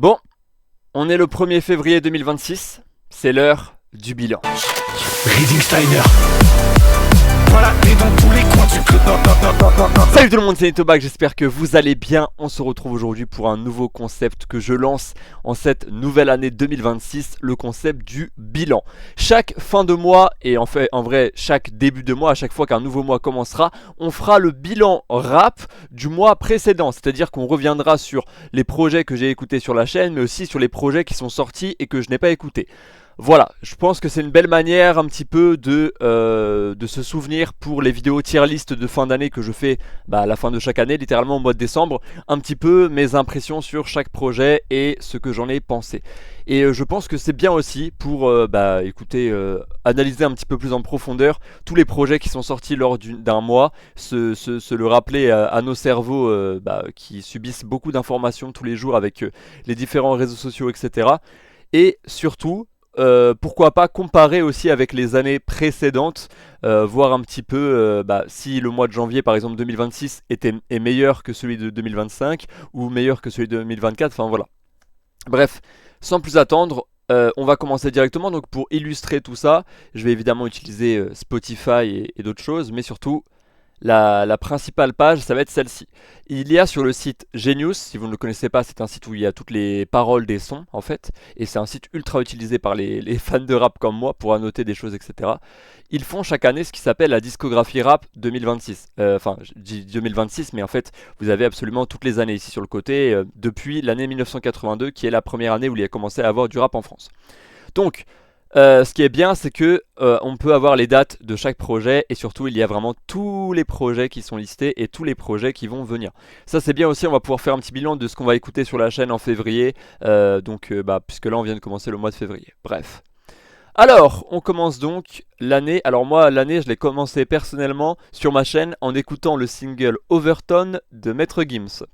Bon, on est le 1er février 2026, c'est l'heure du bilan. Reading Steiner. Voilà, et dans tous les coins du club. Salut tout le monde, c'est Nitobac, j'espère que vous allez bien. On se retrouve aujourd'hui pour un nouveau concept que je lance en cette nouvelle année 2026, le concept du bilan. Chaque fin de mois, et en vrai chaque début de mois, à chaque fois qu'un nouveau mois commencera, on fera le bilan rap du mois précédent. C'est-à-dire qu'on reviendra sur les projets que j'ai écoutés sur la chaîne, mais aussi sur les projets qui sont sortis et que je n'ai pas écoutés. Voilà, je pense que c'est une belle manière un petit peu de se souvenir pour les vidéos tier list de fin d'année que je fais à la fin de chaque année, littéralement au mois de décembre, un petit peu mes impressions sur chaque projet et ce que j'en ai pensé. Et je pense que c'est bien aussi pour analyser un petit peu plus en profondeur tous les projets qui sont sortis lors d'un mois, se le rappeler à nos cerveaux qui subissent beaucoup d'informations tous les jours avec les différents réseaux sociaux, etc. Et surtout, pourquoi pas comparer aussi avec les années précédentes, voir un petit peu si le mois de janvier par exemple 2026 est meilleur que celui de 2025 ou meilleur que celui de 2024, enfin voilà. Bref, sans plus attendre, on va commencer directement. Donc pour illustrer tout ça, je vais évidemment utiliser Spotify et d'autres choses, mais surtout la principale page, ça va être celle-ci. Il y a sur le site Genius, si vous ne le connaissez pas, c'est un site où il y a toutes les paroles des sons en fait, et c'est un site ultra utilisé par les fans de rap comme moi pour annoter des choses, etc. Ils font chaque année ce qui s'appelle la discographie rap 2026. Enfin, je dis 2026, mais en fait, vous avez absolument toutes les années ici sur le côté, depuis l'année 1982, qui est la première année où il a commencé à avoir du rap en France. Donc, ce qui est bien, c'est que on peut avoir les dates de chaque projet et surtout il y a vraiment tous les projets qui sont listés et tous les projets qui vont venir. Ça c'est bien aussi, on va pouvoir faire un petit bilan de ce qu'on va écouter sur la chaîne en février, puisque là on vient de commencer le mois de février. Bref. Alors, on commence donc l'année. Alors moi, l'année, je l'ai commencé personnellement sur ma chaîne en écoutant le single Overtone de Maître Gims.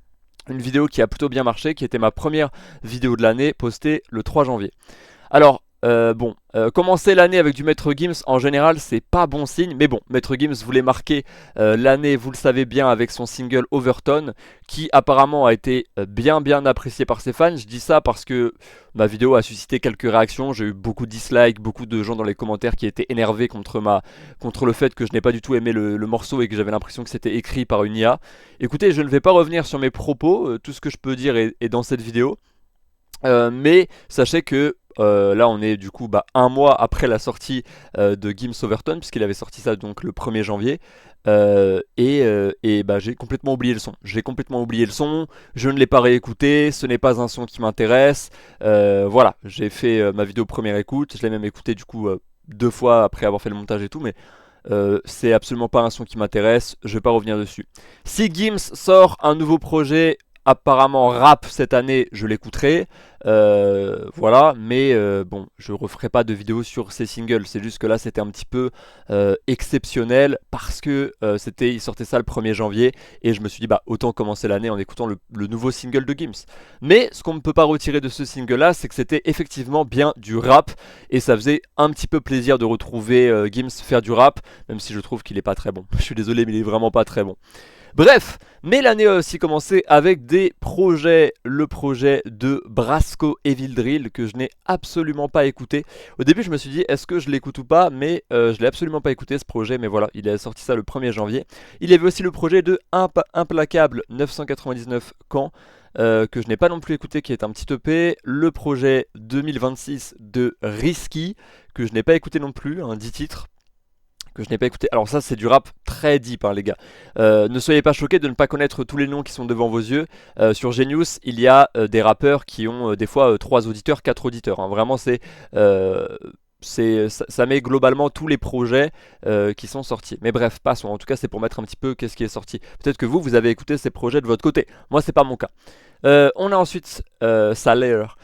Une vidéo qui a plutôt bien marché, qui était ma première vidéo de l'année, postée le 3 janvier. Alors, commencer l'année avec du Maître Gims en général c'est pas bon signe, mais bon, Maître Gims voulait marquer l'année, vous le savez bien, avec son single Overtone, qui apparemment a été bien apprécié par ses fans. Je dis ça parce que ma vidéo a suscité quelques réactions, j'ai eu beaucoup de dislikes, beaucoup de gens dans les commentaires qui étaient énervés contre le fait que je n'ai pas du tout aimé le morceau et que j'avais l'impression que c'était écrit par une IA. Écoutez, je ne vais pas revenir sur mes propos, tout ce que je peux dire est dans cette vidéo. Mais sachez que là on est du coup un mois après la sortie de Gims Overtone, puisqu'il avait sorti ça donc le 1er janvier. J'ai complètement oublié le son. J'ai complètement oublié le son, je ne l'ai pas réécouté, ce n'est pas un son qui m'intéresse. Voilà, j'ai fait ma vidéo première écoute, je l'ai même écouté du coup 2 fois après avoir fait le montage et tout, mais c'est absolument pas un son qui m'intéresse, je vais pas revenir dessus. Si Gims sort un nouveau projet apparemment rap cette année, je l'écouterai, voilà, mais bon, je referai pas de vidéo sur ces singles. C'est juste que là c'était un petit peu exceptionnel parce que il sortait ça le 1er janvier et je me suis dit autant commencer l'année en écoutant le nouveau single de Gims. Mais ce qu'on ne peut pas retirer de ce single là, c'est que c'était effectivement bien du rap et ça faisait un petit peu plaisir de retrouver Gims faire du rap, même si je trouve qu'il est pas très bon. Je suis désolé, mais il est vraiment pas très bon. Bref, mais l'année a aussi commencé avec des projets, le projet de Brasco Evil Drill que je n'ai absolument pas écouté. Au début je me suis dit est-ce que je l'écoute ou pas, mais je l'ai absolument pas écouté ce projet, mais voilà, il a sorti ça le 1er janvier. Il y avait aussi le projet de Implacable 999 Camp, que je n'ai pas non plus écouté, qui est un petit EP. Le projet 2026 de Risky, que je n'ai pas écouté non plus, 10 titres que je n'ai pas écouté. Alors ça c'est du rap très deep les gars. Ne soyez pas choqués de ne pas connaître tous les noms qui sont devant vos yeux. Sur Genius il y a des rappeurs qui ont des fois 3 auditeurs, 4 auditeurs. Vraiment ça met globalement tous les projets qui sont sortis. Mais bref, passons. En tout cas c'est pour mettre un petit peu qu'est-ce qui est sorti. Peut-être que vous avez écouté ces projets de votre côté. Moi c'est pas mon cas. On a ensuite Salaire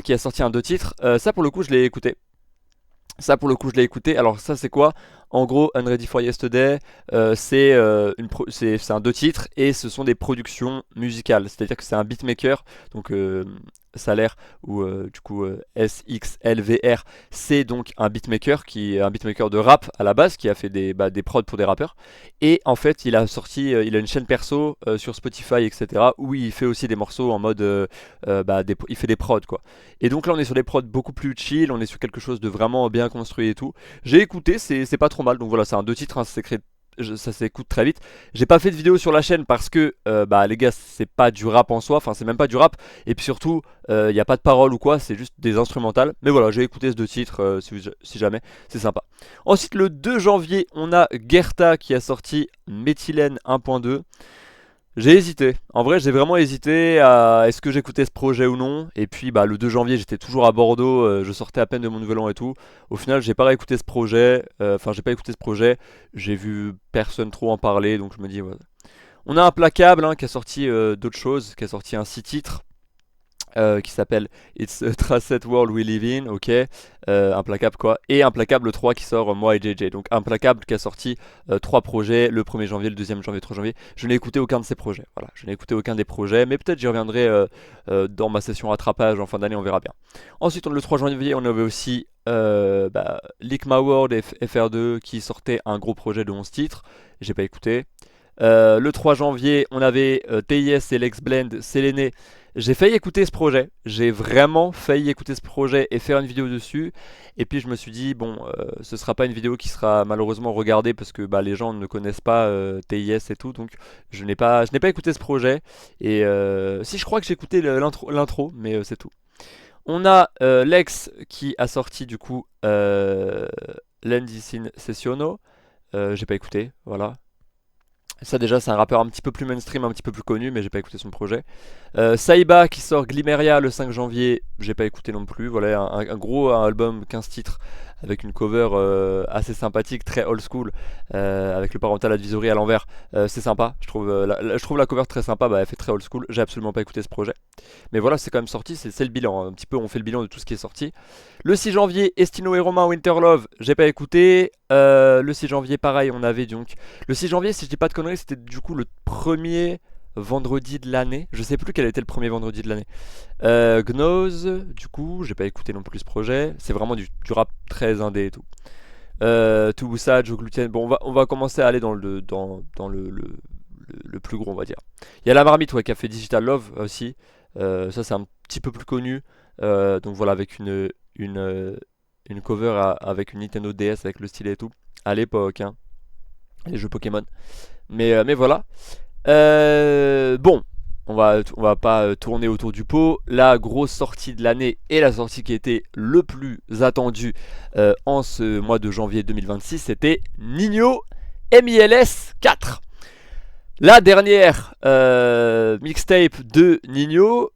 qui a sorti un 2 titres. Ça pour le coup je l'ai écouté. Alors ça c'est quoi? En gros, Unready for Yesterday, c'est un 2 titres et ce sont des productions musicales. C'est-à-dire que c'est un beatmaker, donc Salaire ou du coup SXLVR, c'est donc un beatmaker qui est un beatmaker de rap à la base qui a fait des prods pour des rappeurs. Et en fait, il a sorti, il a une chaîne perso sur Spotify, etc. où il fait aussi des morceaux en mode, il fait des prods quoi. Et donc là, on est sur des prods beaucoup plus chill, on est sur quelque chose de vraiment bien construit et tout. J'ai écouté, c'est pas trop mal. Donc voilà, c'est un deux titres, hein, ça s'écoute très vite. J'ai pas fait de vidéo sur la chaîne parce que les gars, c'est pas du rap en soi, enfin c'est même pas du rap. Et puis surtout, il n'y a pas de paroles ou quoi, c'est juste des instrumentales. Mais voilà, j'ai écouté ces deux titres si jamais, c'est sympa. Ensuite, le 2 janvier, on a Gerta qui a sorti Méthylène 1.2. J'ai hésité, en vrai j'ai vraiment hésité à est-ce que j'écoutais ce projet ou non. Et puis le 2 janvier j'étais toujours à Bordeaux, je sortais à peine de mon nouvel an et tout. Au final j'ai pas réécouté ce projet, j'ai pas écouté ce projet. J'ai vu personne trop en parler donc je me dis ouais. On a Implacable qui a sorti d'autres choses, qui a sorti un 6 titres qui s'appelle It's a Traced World We Live In, ok, Implacable quoi, et Implacable 3 qui sort moi et JJ, donc Implacable qui a sorti 3 projets, le 1er janvier, le 2e janvier, 3 janvier, je n'ai écouté aucun de ces projets, voilà, je n'ai écouté aucun des projets, mais peut-être j'y reviendrai dans ma session rattrapage en fin d'année, on verra bien. Ensuite le 3 janvier on avait aussi Lick My World et FR2 qui sortait un gros projet de 11 titres, j'ai pas écouté. Le 3 janvier on avait TIS et Lex Blend, Séléné. J'ai failli écouter ce projet, j'ai vraiment failli écouter ce projet et faire une vidéo dessus. Et puis je me suis dit, bon, ce sera pas une vidéo qui sera malheureusement regardée parce que les gens ne connaissent pas TIS et tout. Donc je n'ai pas écouté ce projet. Et si je crois que j'ai écouté l'intro, mais c'est tout. On a Lex qui a sorti du coup L'Indicine Sessiono. J'ai pas écouté, voilà. Ça déjà c'est un rappeur un petit peu plus mainstream, un petit peu plus connu, mais j'ai pas écouté son projet. Saiba qui sort Glimmeria le 5 janvier, j'ai pas écouté non plus. Voilà un gros album 15 titres avec une cover assez sympathique, très old school, avec le parental advisory à l'envers. C'est sympa, je trouve la cover très sympa, elle fait très old school. J'ai absolument pas écouté ce projet. Mais voilà, c'est quand même sorti, c'est le bilan. Un petit peu on fait le bilan de tout ce qui est sorti. Le 6 janvier, Estino et Romain Winter Love, j'ai pas écouté. Le 6 janvier pareil, on avait donc... Le 6 janvier, si je dis pas de conneries, c'était du coup le premier vendredi de l'année. Je sais plus quel était le premier vendredi de l'année. Gnose, du coup, j'ai pas écouté non plus ce projet. C'est vraiment du rap très indé et tout. Touboussa, Joe Gluten. Bon, on va commencer à aller dans le plus gros, on va dire. Il y a la Marmite qui a fait Digital Love aussi. Ça, c'est un petit peu plus connu. Donc voilà, avec une cover avec une Nintendo DS avec le stylet et tout. À l'époque, les jeux Pokémon. Mais voilà. Bon, on va pas tourner autour du pot. La grosse sortie de l'année et la sortie qui était le plus attendue en ce mois de janvier 2026, c'était Ninho MILS 4. La dernière mixtape de Ninho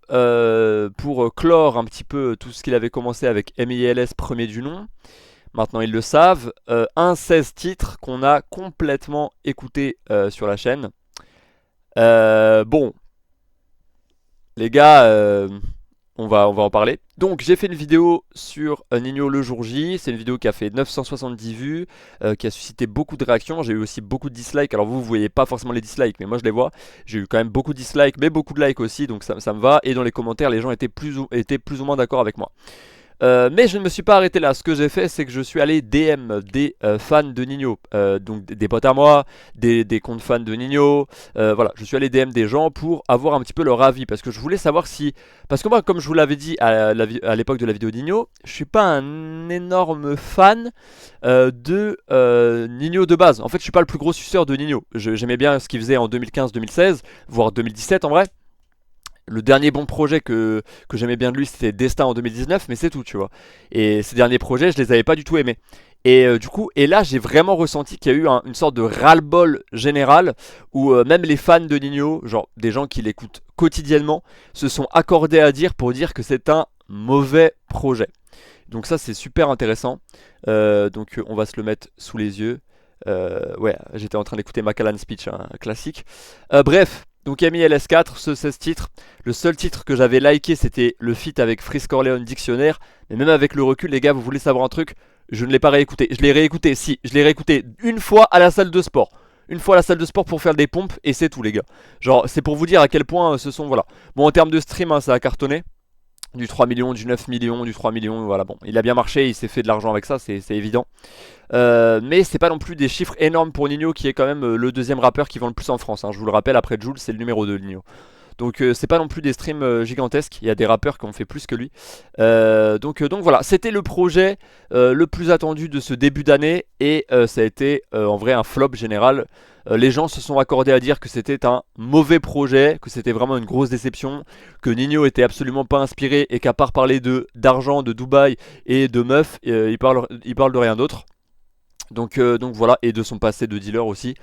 pour clore un petit peu tout ce qu'il avait commencé avec MILS premier du nom. Maintenant ils le savent, un 16 titres qu'on a complètement écouté sur la chaîne. Bon, les gars, on va en parler. Donc j'ai fait une vidéo sur Ninho le jour J. C'est une vidéo qui a fait 970 vues, qui a suscité beaucoup de réactions. J'ai eu aussi beaucoup de dislikes. Alors vous voyez pas forcément les dislikes, mais moi je les vois. J'ai eu quand même beaucoup de dislikes, mais beaucoup de likes aussi, donc ça me va. Et dans les commentaires, les gens étaient plus ou moins d'accord avec moi. Mais je ne me suis pas arrêté là. Ce que j'ai fait, c'est que je suis allé DM des fans de Ninho, donc des potes à moi, des comptes fans de Ninho. Voilà, je suis allé DM des gens pour avoir un petit peu leur avis, parce que je voulais savoir si... Parce que moi, comme je vous l'avais dit à l'époque de la vidéo Ninho, je suis pas un énorme fan de Ninho de base. En fait, je suis pas le plus gros suceur de Ninho. J'aimais bien ce qu'il faisait en 2015-2016, voire 2017 en vrai. Le dernier bon projet que j'aimais bien de lui, c'était Destin en 2019, mais c'est tout, tu vois. Et ces derniers projets, je les avais pas du tout aimés. Et du coup, là j'ai vraiment ressenti qu'il y a eu une sorte de ras-le-bol général où même les fans de Ninho, genre des gens qui l'écoutent quotidiennement, se sont accordés à dire pour dire que c'est un mauvais projet. Donc ça c'est super intéressant. Donc on va se le mettre sous les yeux. Ouais, j'étais en train d'écouter Macallan Speech, un classique. Bref. Donc MILS4, ce 16 titres. Le seul titre que j'avais liké, c'était le feat avec Freeze Corleone Dictionnaire. Mais même avec le recul, les gars, vous voulez savoir un truc? Je ne l'ai pas réécouté. Je l'ai réécouté, si. Je l'ai réécouté une fois à la salle de sport. Une fois à la salle de sport pour faire des pompes, et c'est tout, les gars. Genre, c'est pour vous dire à quel point ce sont... Voilà. Bon, en termes de stream, ça a cartonné. Du 3 millions, du 9 millions, du 3 millions, voilà bon. Il a bien marché, il s'est fait de l'argent avec ça, c'est évident. Mais c'est pas non plus des chiffres énormes pour Ninho qui est quand même le deuxième rappeur qui vend le plus en France, hein. Je vous le rappelle, après Jul c'est le numéro 2 Ninho. Donc c'est pas non plus des streams gigantesques, il y a des rappeurs qui ont fait plus que lui. Donc voilà, c'était le projet le plus attendu de ce début d'année et ça a été en vrai un flop général. Les gens se sont accordés à dire que c'était un mauvais projet, que c'était vraiment une grosse déception, que Ninho était absolument pas inspiré et qu'à part parler d'argent, de Dubaï et de meufs, il parle de rien d'autre. Donc voilà, et de son passé de dealer aussi.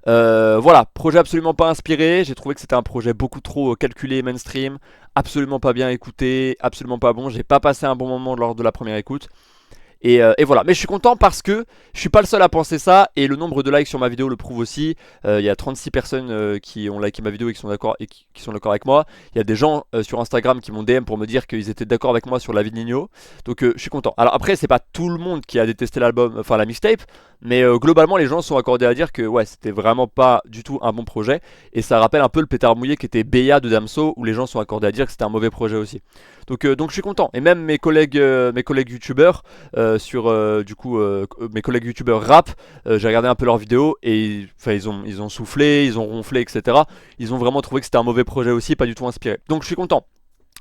Voilà, projet absolument pas inspiré, j'ai trouvé que c'était un projet beaucoup trop calculé mainstream, absolument pas bien écouté, absolument pas bon, j'ai pas passé un bon moment lors de la première écoute. Et voilà, mais je suis content parce que je suis pas le seul à penser ça et le nombre de likes sur ma vidéo le prouve aussi. Il y a 36 personnes qui ont liké ma vidéo et qui sont d'accord avec moi. Il y a des gens sur Instagram qui m'ont DM pour me dire qu'ils étaient d'accord avec moi sur la vie de Ninho. Donc je suis content. Alors après c'est pas tout le monde qui a détesté l'album, enfin la mixtape, mais globalement les gens sont accordés à dire que ouais c'était vraiment pas du tout un bon projet. Et ça rappelle un peu le pétard mouillé qui était Beya de Damso où les gens sont accordés à dire que c'était un mauvais projet aussi. Donc je suis content. Et même mes collègues youtubeurs mes collègues youtubeurs rap, j'ai regardé un peu leurs vidéos et ils ont soufflé, ils ont ronflé, etc. Ils ont vraiment trouvé que c'était un mauvais projet aussi, pas du tout inspiré. Donc je suis content.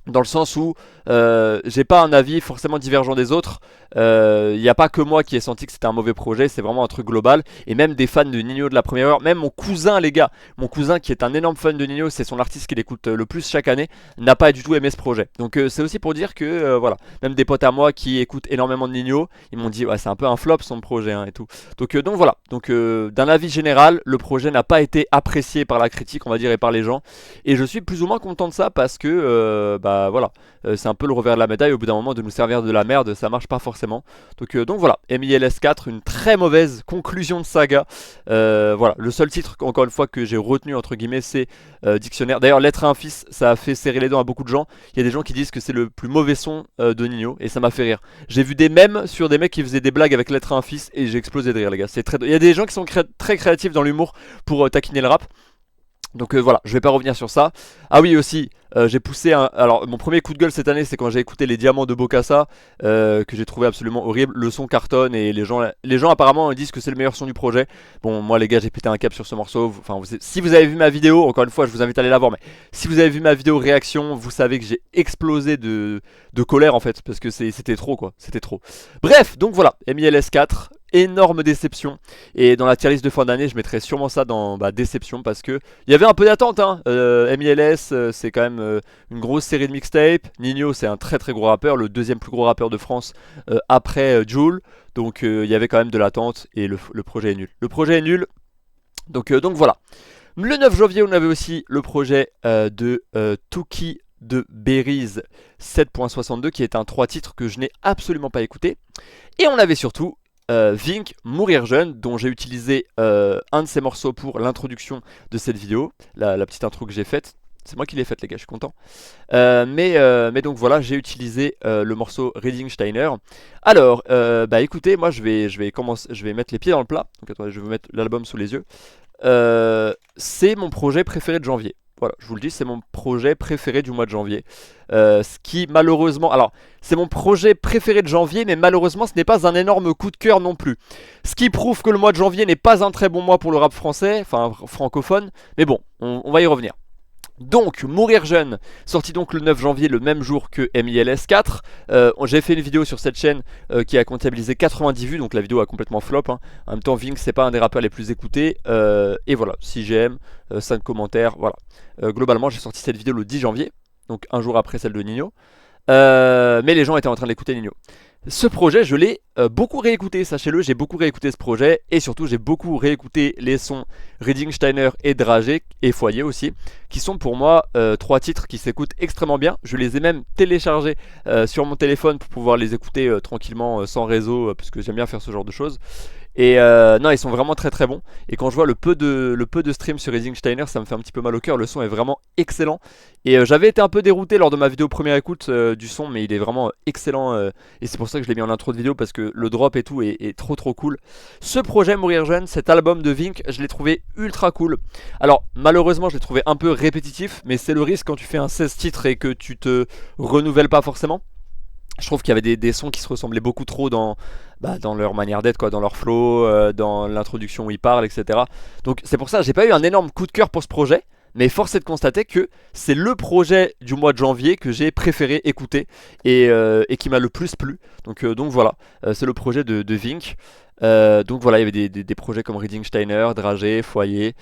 Dans le sens où j'ai pas un avis forcément divergent des autres. Il n'y a pas que moi qui ai senti que c'était un mauvais projet, c'est vraiment un truc global. Et même des fans de Ninho de la première heure, même mon cousin les gars, mon cousin qui est un énorme fan de Ninho, c'est son artiste qu'il écoute le plus chaque année, n'a pas du tout aimé ce projet. Donc c'est aussi pour dire que voilà, même des potes à moi qui écoutent énormément de Ninho, ils m'ont dit ouais c'est un peu un flop son projet hein, et tout. Donc voilà, donc d'un avis général, le projet n'a pas été apprécié par la critique on va dire et par les gens. Et je suis plus ou moins content de ça parce que voilà, c'est un peu le revers de la médaille, au bout d'un moment de nous servir de la merde, ça marche pas forcément. Donc voilà, MILS4, une très mauvaise conclusion de saga. Voilà, le seul titre encore une fois que j'ai retenu entre guillemets c'est Dictionnaire. D'ailleurs Lettre à un fils, ça a fait serrer les dents à beaucoup de gens. Il y a des gens qui disent que c'est le plus mauvais son de Ninho et ça m'a fait rire. J'ai vu des mèmes sur des mecs qui faisaient des blagues avec Lettre à un fils et j'ai explosé de rire les gars. Il y a des gens qui sont très créatifs dans l'humour pour taquiner le rap. Donc voilà, je vais pas revenir sur ça. Ah oui aussi, j'ai poussé alors mon premier coup de gueule cette année c'est quand j'ai écouté Les Diamants de Bokassa, que j'ai trouvé absolument horrible. Le son cartonne et les gens apparemment disent que c'est le meilleur son du projet. Bon moi les gars j'ai pété un cap sur ce morceau. Enfin si vous avez vu ma vidéo, encore une fois je vous invite à aller la voir, mais si vous avez vu ma vidéo réaction, vous savez que j'ai explosé de colère en fait, parce que c'était trop quoi, c'était trop. Bref, donc voilà, MILS4. Énorme déception. Et dans la tier list de fin d'année, je mettrais sûrement ça dans déception parce que il y avait un peu d'attente. Hein. MILS, c'est quand même une grosse série de mixtapes. Ninho, c'est un très gros rappeur, le deuxième plus gros rappeur de France après Jul. Donc il y avait quand même de l'attente et le projet est nul. Le projet est nul. Donc voilà. Le 9 janvier, on avait aussi le projet de Tuki de Berries 7.62 qui est un 3 titres que je n'ai absolument pas écouté. Et on avait surtout Vink, Mourir Jeune, dont j'ai utilisé un de ses morceaux pour l'introduction de cette vidéo, la petite intro que j'ai faite. C'est moi qui l'ai faite les gars, je suis content. Mais donc voilà, j'ai utilisé le morceau Reading Steiner. Alors, écoutez, moi je vais mettre les pieds dans le plat. Donc attendez, je vais vous mettre l'album sous les yeux. C'est mon projet préféré de janvier. Voilà, je vous le dis, c'est mon projet préféré du mois de janvier. Ce qui malheureusement... Alors, c'est mon projet préféré de janvier, mais malheureusement, ce n'est pas un énorme coup de cœur non plus. Ce qui prouve que le mois de janvier n'est pas un très bon mois pour le rap français, enfin francophone. Mais bon, on va y revenir. Donc, Mourir Jeune, sorti donc le 9 janvier, le même jour que MILS4. J'ai fait une vidéo sur cette chaîne qui a comptabilisé 90 vues, donc la vidéo a complètement flop. Hein. En même temps, Vink, c'est pas un des rappeurs les plus écoutés. Et voilà, 6 GM, 5 commentaires, voilà. Globalement, j'ai sorti cette vidéo le 10 janvier, donc un jour après celle de Ninho. Mais les gens étaient en train d'écouter Ninho. Ce projet, je l'ai beaucoup réécouté, sachez-le, j'ai beaucoup réécouté ce projet. Et surtout, j'ai beaucoup réécouté les sons Reading Steiner et Dragé, et Foyer aussi, qui sont pour moi 3 titres qui s'écoutent extrêmement bien. Je les ai même téléchargés sur mon téléphone pour pouvoir les écouter tranquillement, sans réseau, parce que j'aime bien faire ce genre de choses. Et non, ils sont vraiment très très bons. Et quand je vois le peu de stream sur Rising Steiner, ça me fait un petit peu mal au cœur. Le son est vraiment excellent. Et j'avais été un peu dérouté lors de ma vidéo première écoute du son, mais il est vraiment excellent. Et c'est pour ça que je l'ai mis en intro de vidéo, parce que le drop et tout est trop trop cool. Ce projet Mourir Jeune, cet album de Vink, je l'ai trouvé ultra cool. Alors malheureusement je l'ai trouvé un peu répétitif, mais c'est le risque quand tu fais un 16 titres et que tu te renouvelles pas forcément. Je trouve qu'il y avait des sons qui se ressemblaient beaucoup trop dans leur manière d'être, quoi, dans leur flow, dans l'introduction où ils parlent, etc. Donc c'est pour ça que j'ai pas eu un énorme coup de cœur pour ce projet. Mais force est de constater que c'est le projet du mois de janvier que j'ai préféré écouter et qui m'a le plus plu. Donc voilà, c'est le projet de Vink. Donc voilà, il y avait des projets comme Reading Steiner, Dragé, Foyer,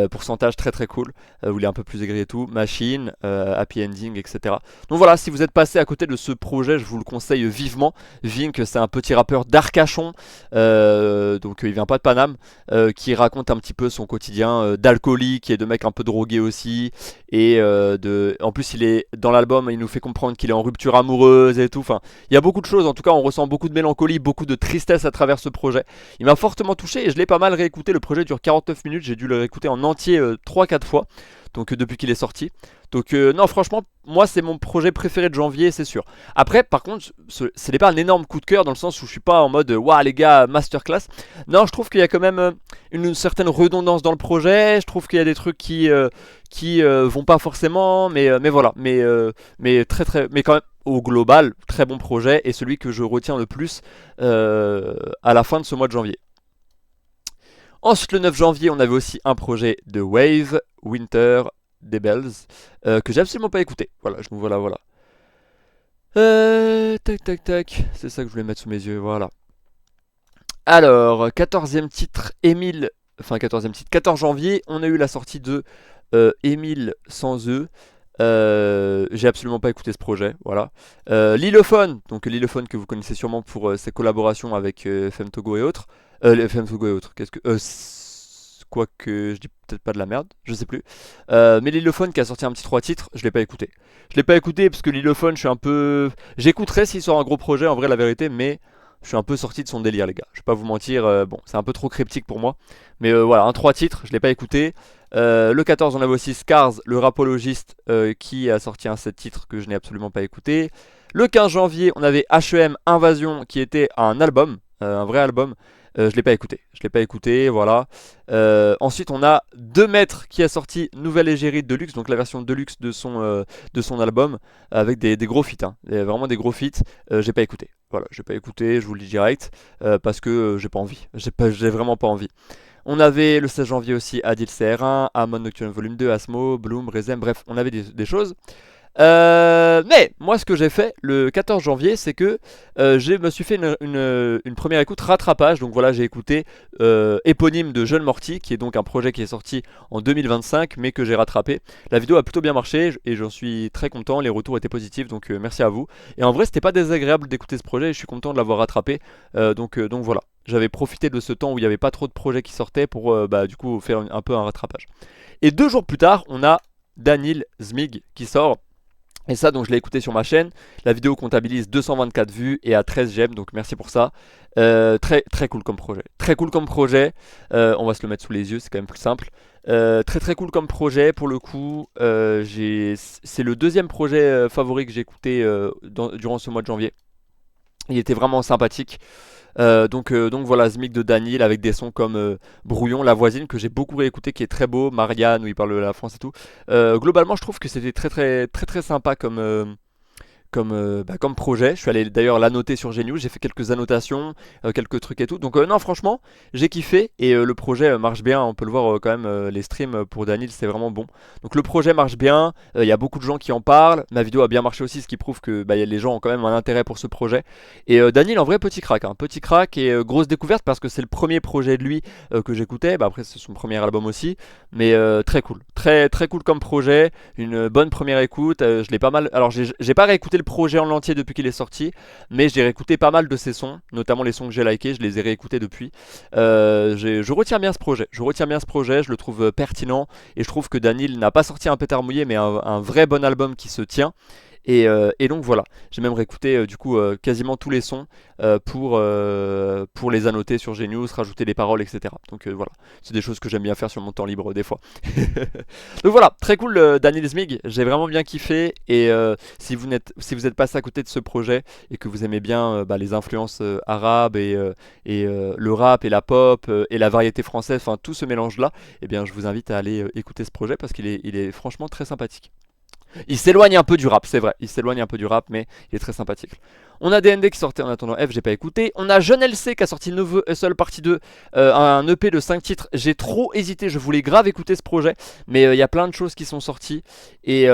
pourcentage très très cool, où il est un peu plus aigri et tout, Machine, Happy Ending, etc. Donc voilà, si vous êtes passé à côté de ce projet, je vous le conseille vivement. Vink, c'est un petit rappeur d'Arcachon, donc il vient pas de Paname, qui raconte un petit peu son quotidien d'alcoolique et de mec un peu drogué aussi. Et en plus, il est dans l'album, il nous fait comprendre qu'il est en rupture amoureuse et tout. Enfin, il y a beaucoup de choses, en tout cas, on ressent beaucoup de mélancolie, beaucoup de tristesse à travers ce projet. Il m'a fortement touché et je l'ai pas mal réécouté. Le projet dure 49 minutes, j'ai dû le réécouter en entier 3-4 fois. Donc depuis qu'il est sorti. Donc non, franchement, moi c'est mon projet préféré de janvier, c'est sûr. Après, par contre, ce n'est pas un énorme coup de cœur dans le sens où je suis pas en mode waouh les gars, masterclass. Non, je trouve qu'il y a quand même une certaine redondance dans le projet. Je trouve qu'il y a des trucs qui vont pas forcément, mais voilà, mais quand même. Au global, très bon projet et celui que je retiens le plus à la fin de ce mois de janvier. Ensuite, le 9 janvier, on avait aussi un projet de Wave, Winter, des Bells, que j'ai absolument pas écouté. Voilà, je me voilà. Tac, tac, tac. C'est ça que je voulais mettre sous mes yeux, voilà. Alors, 14e titre, Émile. Enfin, 14e titre, 14 janvier, on a eu la sortie de Émile sans eux. J'ai absolument pas écouté ce projet, voilà. Lilophone, donc Lilophone que vous connaissez sûrement pour ses collaborations avec Femtogo et autres. Femtogo et autres, qu'est-ce que... quoique, je dis peut-être pas de la merde, je sais plus. Mais Lilophone qui a sorti un petit 3 titres, je l'ai pas écouté. Je l'ai pas écouté parce que Lilophone, je suis un peu... J'écouterais s'il sort un gros projet, en vrai la vérité, mais... Je suis un peu sorti de son délire les gars, je vais pas vous mentir, bon c'est un peu trop cryptique pour moi. Mais voilà, un 3 titres, je l'ai pas écouté. Le 14 on avait aussi Scars, le rapologiste qui a sorti un 7 titres que je n'ai absolument pas écouté. Le 15 janvier on avait H.E.M. Invasion qui était un album, un vrai album. Je l'ai pas écouté, voilà. Ensuite on a 2 mètres qui a sorti Nouvelle Égérie Deluxe, donc la version Deluxe de son album, avec des gros feats, hein. Vraiment des gros feats, j'ai pas écouté. Voilà, j'ai pas écouté, je vous le dis direct, parce que j'ai pas envie, j'ai vraiment pas envie. On avait le 16 janvier aussi Adil CR1, Amon Nocturne Volume 2, Asmo, Bloom, Rezem, bref, on avait des choses. Mais moi ce que j'ai fait le 14 janvier c'est que je me suis fait une première écoute rattrapage. Donc voilà, j'ai écouté Éponyme de Jeune Morty, qui est donc un projet qui est sorti en 2025 mais que j'ai rattrapé. La vidéo a plutôt bien marché et j'en suis très content, les retours étaient positifs, donc merci à vous. Et en vrai c'était pas désagréable d'écouter ce projet et je suis content de l'avoir rattrapé, donc voilà. J'avais profité de ce temps où il n'y avait pas trop de projets qui sortaient pour du coup faire un peu un rattrapage. Et 2 jours plus tard on a Daniel Zmig qui sort. Et ça, donc je l'ai écouté sur ma chaîne. La vidéo comptabilise 224 vues et à 13 j'aime, donc merci pour ça. Très très cool comme projet. Très cool comme projet. On va se le mettre sous les yeux, c'est quand même plus simple. Très cool comme projet pour le coup. C'est le 2e projet favori que j'ai écouté durant ce mois de janvier. Il était vraiment sympathique. Donc voilà, Zmic de Daniel avec des sons comme Brouillon, La Voisine, que j'ai beaucoup réécouté, qui est très beau, Marianne où il parle de la France et tout. Globalement je trouve que c'était très sympa comme projet. Je suis allé d'ailleurs l'annoter sur Genius, j'ai fait quelques annotations, quelques trucs et tout. Donc non, franchement, j'ai kiffé et le projet marche bien. On peut le voir quand même, les streams pour Daniel, c'est vraiment bon. Donc le projet marche bien, il y a beaucoup de gens qui en parlent. Ma vidéo a bien marché aussi, ce qui prouve que les gens ont quand même un intérêt pour ce projet. Et Daniel, en vrai, petit crack, hein. Petit crack et grosse découverte parce que c'est le premier projet de lui que j'écoutais. Après, c'est son premier album aussi, mais très cool. Très cool comme projet, une bonne première écoute. Je l'ai pas mal. Alors, j'ai pas réécouté le projet en entier depuis qu'il est sorti, mais j'ai réécouté pas mal de ses sons, notamment les sons que j'ai likés, je les ai réécoutés depuis. Je retiens bien ce projet, je le trouve pertinent et je trouve que Daniel n'a pas sorti un pétard mouillé mais un vrai bon album qui se tient. Et donc voilà, j'ai même réécouté du coup quasiment tous les sons pour les annoter sur Genius, rajouter les paroles, etc. Donc voilà, c'est des choses que j'aime bien faire sur mon temps libre des fois. Donc voilà, très cool Daniel Zmig, j'ai vraiment bien kiffé. Et si vous êtes passé à côté de ce projet et que vous aimez bien les influences arabes et le rap et la pop et la variété française, enfin tout ce mélange-là, eh bien je vous invite à aller écouter ce projet parce qu'il est franchement très sympathique. Il s'éloigne un peu du rap, c'est vrai. Il s'éloigne un peu du rap, mais il est très sympathique. On a DND qui sortait en attendant F, j'ai pas écouté. On a Jeune LC qui a sorti Nouveau Hustle partie 2, un EP de 5 titres. J'ai trop hésité, je voulais grave écouter ce projet, mais il y a plein de choses qui sont sorties. Et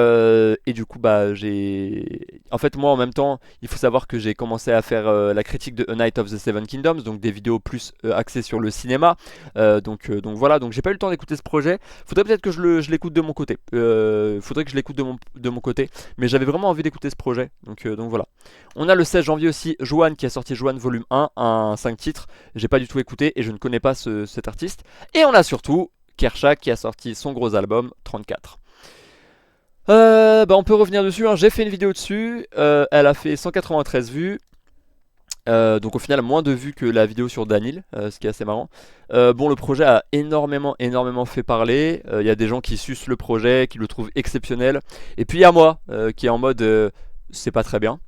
du coup, j'ai. En fait, moi en même temps, il faut savoir que j'ai commencé à faire la critique de A Night of the Seven Kingdoms, donc des vidéos plus axées sur le cinéma. Donc voilà, donc j'ai pas eu le temps d'écouter ce projet. Faudrait peut-être que je l'écoute de mon côté. Faudrait que je l'écoute de mon côté, mais j'avais vraiment envie d'écouter ce projet. Donc voilà. On a le 16 janvier aussi Joanne qui a sorti Joanne volume 1, un 5 titres. J'ai pas du tout écouté et je ne connais pas cet artiste. Et on a surtout Kershak qui a sorti son gros album 34. On peut revenir dessus, hein. J'ai fait une vidéo dessus, elle a fait 193 vues. Donc au final moins de vues que la vidéo sur Daniel, ce qui est assez marrant. Le projet a énormément fait parler. Il y a des gens qui sucent le projet, qui le trouvent exceptionnel. Et puis il y a moi qui est en mode c'est pas très bien.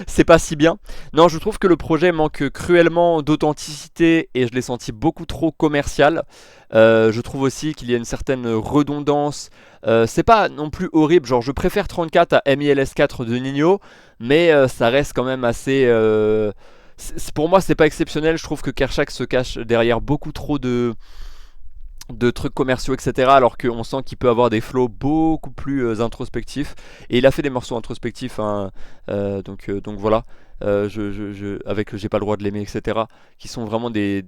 C'est pas si bien. Non, je trouve que le projet manque cruellement d'authenticité et je l'ai senti beaucoup trop commercial. Je trouve aussi qu'il y a une certaine redondance. C'est pas non plus horrible, genre je préfère 34 à MILS4 de Nino, mais ça reste quand même assez... pour moi c'est pas exceptionnel, je trouve que Kershak se cache derrière beaucoup trop de trucs commerciaux, etc. Alors qu'on sent qu'il peut avoir des flows beaucoup plus introspectifs. Et il a fait des morceaux introspectifs, hein, donc voilà. Avec J'ai pas le droit de l'aimer, etc. Qui sont vraiment des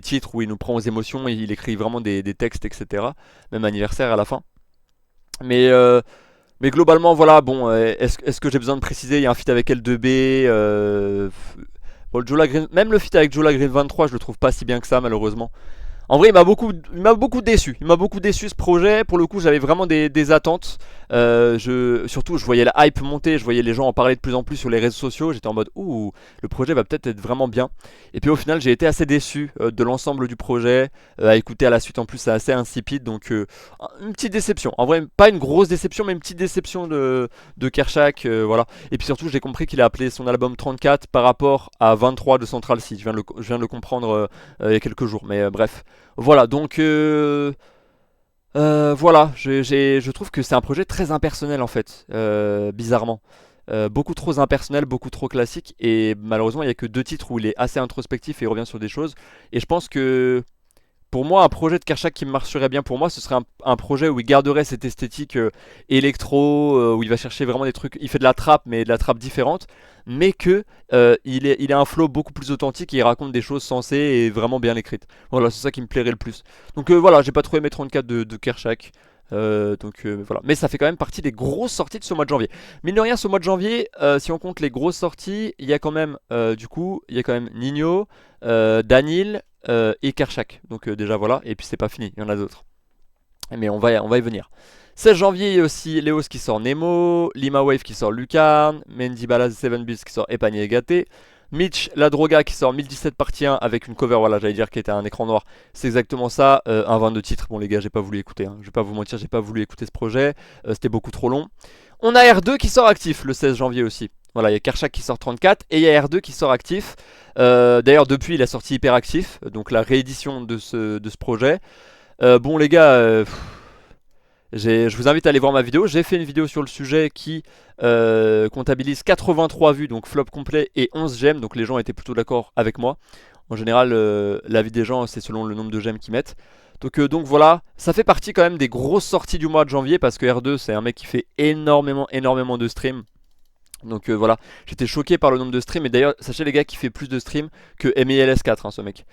titres où il nous prend aux émotions et il écrit vraiment des textes, etc. Même Anniversaire à la fin. Mais globalement, voilà, bon, est-ce que j'ai besoin de préciser? Il y a un feat avec L2B. Jola Green, même le feat avec Jola Green 23, je le trouve pas si bien que ça, malheureusement. En vrai, il m'a beaucoup déçu. Il m'a beaucoup déçu ce projet. Pour le coup, j'avais vraiment des attentes. Surtout, je voyais la hype monter. Je voyais les gens en parler de plus en plus sur les réseaux sociaux. J'étais en mode, ouh, le projet va peut-être être vraiment bien. Et puis au final, j'ai été assez déçu de l'ensemble du projet. À écouter à la suite, en plus, c'est assez insipide. Donc, une petite déception. En vrai, pas une grosse déception, mais une petite déception de Kershak. Voilà. Et puis surtout, j'ai compris qu'il a appelé son album 34 par rapport à 23 de Central C. Je viens de le comprendre il y a quelques jours. Mais bref. Voilà, donc voilà, je trouve que c'est un projet très impersonnel en fait, bizarrement. Beaucoup trop impersonnel, beaucoup trop classique, et malheureusement il n'y a que 2 titres où il est assez introspectif et il revient sur des choses. Et je pense que pour moi, un projet de Kershak qui marcherait bien pour moi, ce serait un projet où il garderait cette esthétique électro, où il va chercher vraiment des trucs. Il fait de la trap, mais de la trap différente, mais que il a un flow beaucoup plus authentique et il raconte des choses sensées et vraiment bien écrites. Voilà, c'est ça qui me plairait le plus. Donc voilà, j'ai pas trop aimé 34 de Kershak. Voilà, mais ça fait quand même partie des grosses sorties de ce mois de janvier. Mine de rien, ce mois de janvier, si on compte les grosses sorties, il y a quand même il y a quand même Nino, Daniel et Kershak. Donc déjà voilà, et puis c'est pas fini, il y en a d'autres. Mais on va y venir. 16 janvier, il y a aussi Léos qui sort Nemo, Lima Wave qui sort Lucarne, Mendy Balaz 7 Beats qui sort Épagné et Gâté, Mitch La Droga qui sort 1017 partie 1 avec une cover, voilà, j'allais dire qui était un écran noir. C'est exactement ça, un 22 titres. Bon les gars, j'ai pas voulu écouter, hein. Je vais pas vous mentir, j'ai pas voulu écouter ce projet, c'était beaucoup trop long. On a R2 qui sort actif le 16 janvier aussi. Voilà, il y a Kershak qui sort 34 et il y a R2 qui sort actif. D'ailleurs depuis il a sorti Hyperactif, donc la réédition de ce projet. Bon les gars, je vous invite à aller voir ma vidéo. J'ai fait une vidéo sur le sujet qui comptabilise 83 vues, donc flop complet, et 11 j'aime. Donc les gens étaient plutôt d'accord avec moi. En général, l'avis des gens, c'est selon le nombre de j'aime qu'ils mettent. Donc voilà, ça fait partie quand même des grosses sorties du mois de janvier parce que R2, c'est un mec qui fait énormément de streams. Donc voilà, j'étais choqué par le nombre de streams. Et d'ailleurs, sachez les gars qu'il fait plus de streams que MILS4, hein, ce mec.